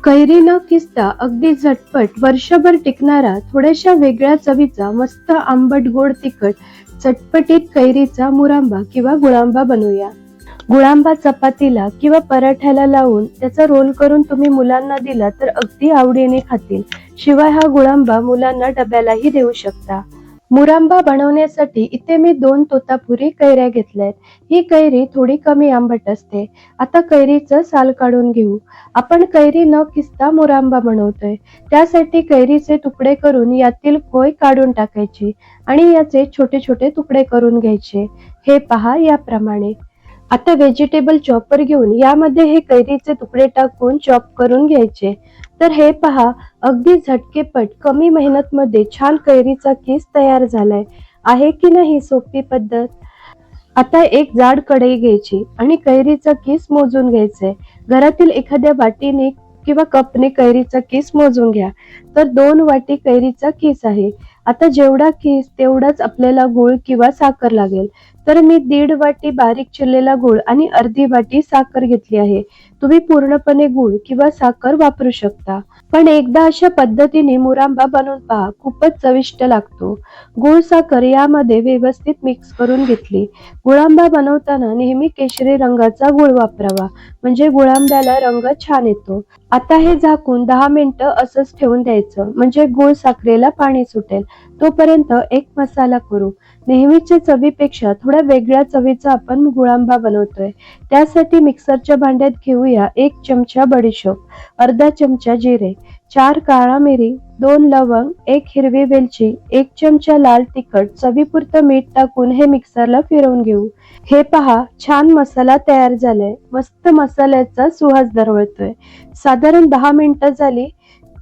कैरी न किसता अगदी झटपट वर्षभर टिकणारा थोड्याशा वेगळ्या चवीचा मस्त आंबट गोड तिखट चटपटीत कैरीचा मुरांबा किंवा गुळांबा बनवूया. गुळांबा चपातीला किंवा पराठ्याला लावून त्याचा रोल करून तुम्ही मुलांना दिला तर अगदी आवडीने खातील. शिवाय हा गुळांबा मुलांना डब्यालाही देऊ शकता. मुरांबा बनवण्यासाठी इथे मी 2 तोतापुरी कैऱ्या घेतल्यात. ही कैरी थोडी कमी आंबट असते. आता कैरीचं साल काढून घेऊ. आपण कैरी न किसता मुरांबा बनवतोय. त्यासाठी कैरीचे तुकडे करून यातील कोय काढून टाकायची आणि याचे छोटे छोटे तुकडे करून घ्यायचे. हे पहा याप्रमाणे. आता व्हेजिटेबल चॉपर घेऊन यामध्ये हे कैरीचे तुकडे टाकून चॉप करून घ्यायचे. तर हे पहा, अगदी झटकेपट कमी मेहनत मध्ये छान कैरीचा किस तयार झालाय. आहे की नाही सोपी पद्धत? आता एक जाड कढई घ्यायची आणि कैरीचा किस मोजून घ्यायचंय. घरातील एखाद्या वाटीने किंवा कपने कैरीचा किस मोजून घ्या. तर 2 वाटी कैरीचा किस आहे. आता जेवढा किस तेवढाच आपल्याला गूळ किंवा साखर लागेल. तर मी 1.5 वाटी बारीक चिरलेला गूळ आणि अर्धी वाटी साखर घेतली आहे. तुम्ही पूर्णपणे गूळ किंवा साखर वापरू शकता. पण एकदा अशा पद्धतीने मुरांबा बनवून पहा, खूपच चविष्ट लागतो. गूळ साखर यामध्ये व्यवस्थित मिक्स करून घेतली. गुळांबा बनवताना नेहमी केशरी रंगाचा गूळ वापरावा, म्हणजे गुळांब्याला रंग छान येतो. आता हे झाकून 10 मिनिटं असंच ठेवून द्यायचं, म्हणजे गूळ साखरेला पाणी सुटेल. तोपर्यंत एक मसाला करू. नेहमीच्या चवीपेक्षा थोड्या वेगळ्या चवीचा आपण गुळांबा बनवतोय. त्यासाठी मिक्सरच्या भांड्यात घेऊया 1 चमचा बडीशोप, अर्धा चमचा जिरे, 4 काळा मिरी, 2 लवंग, 1 हिरवी वेलची, 1 चमचा लाल तिखट, चवीपुरतं मीठ टाकून हे मिक्सरला फिरवून घेऊ. हे पहा, छान मसाला तयार झालाय. मस्त मसाल्याचा सुवास दरवळतोय. साधारण 10 मिनिटं झाली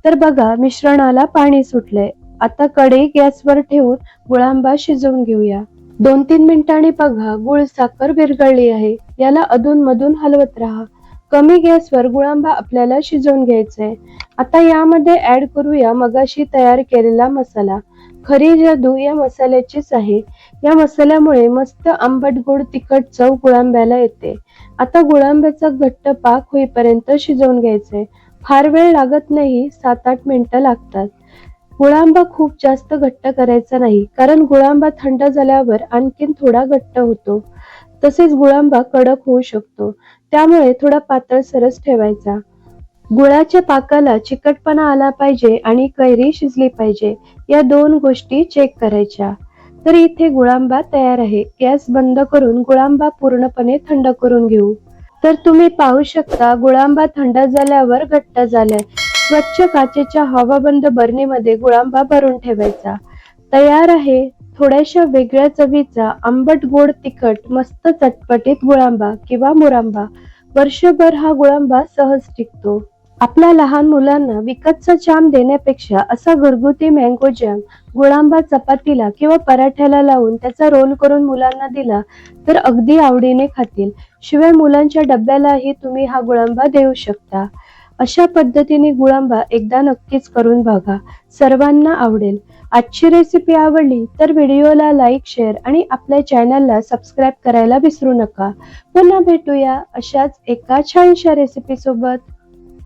तर बघा मिश्रणाला पाणी सुटलंय. आता कढई गॅसवर ठेवून गुळांबा शिजवून घेऊया. 2-3 मिनिटांनी बघा गूळ साखर विरघळली आहे. याला अधूनमधून हलवत राहा. कमी गॅसवर गुळांबा आपल्याला शिजवून घ्यायचंय. आता यामध्ये ऍड करूया मगाशी तयार केलेला मसाला. खरी जादू या मसाल्याचीच आहे. या मसाल्यामुळे मस्त आंबट गोड तिखट चव गुळांब्याला येते. आता गुळांब्याचा घट्ट पाक होईपर्यंत शिजवून घ्यायचंय. फार वेळ लागत नाही, 7-8 मिनिटं लागतात. गुळांबा खूप जास्त घट्ट करायचा नाही, कारण गुळांबा थंड झाल्यावर आणखीन थोडा घट्ट होतो. तसेच गुळांबा कडक होऊ शकतो. त्यामुळे थोडा पातळसरच ठेवायचा. गुळाच्या पाकाला चिकटपणा आला पाहिजे आणि कैरी शिजली पाहिजे. या 2 गोष्टी चेक करायच्या. तर इथे गुळांबा तयार आहे. गॅस बंद करून गुळांबा पूर्णपणे थंड करून घेऊ. तर तुम्ही पाहू शकता गुळांबा थंड झाल्यावर घट्ट झालाय. स्वच्छ काचेच्या हवाबंद बरणीमध्ये गुळांबा भरून ठेवायचा. तयार आहे थोड्याशा वेगळ्या चवीचा आंबट गोड तिखट मस्त चटपटीत गुळांबा किंवा मुरांबा. वर्षभर हा गुळांबा सहज टिकतो. आपल्या लहान मुलांना विकतचा जाम देण्यापेक्षा असा घरगुती मँगो जॅम गुळांबा चपातीला किंवा पराठ्याला लावून त्याचा रोल करून मुलांना दिला तर अगदी आवडीने खातील. शिवाय मुलांच्या डब्यालाही तुम्ही हा गुळांबा देऊ शकता. अशा पद्धतीने गुळांबा एकदा नक्कीच करून बघा. सर्वांना आवडेल. आजची रेसिपी आवडली तर व्हिडिओला लाईक, शेअर आणि आपल्या चॅनलला सबस्क्राईब करायला विसरू नका. पुन्हा भेटूया अशाच एका छानशा रेसिपी सोबत.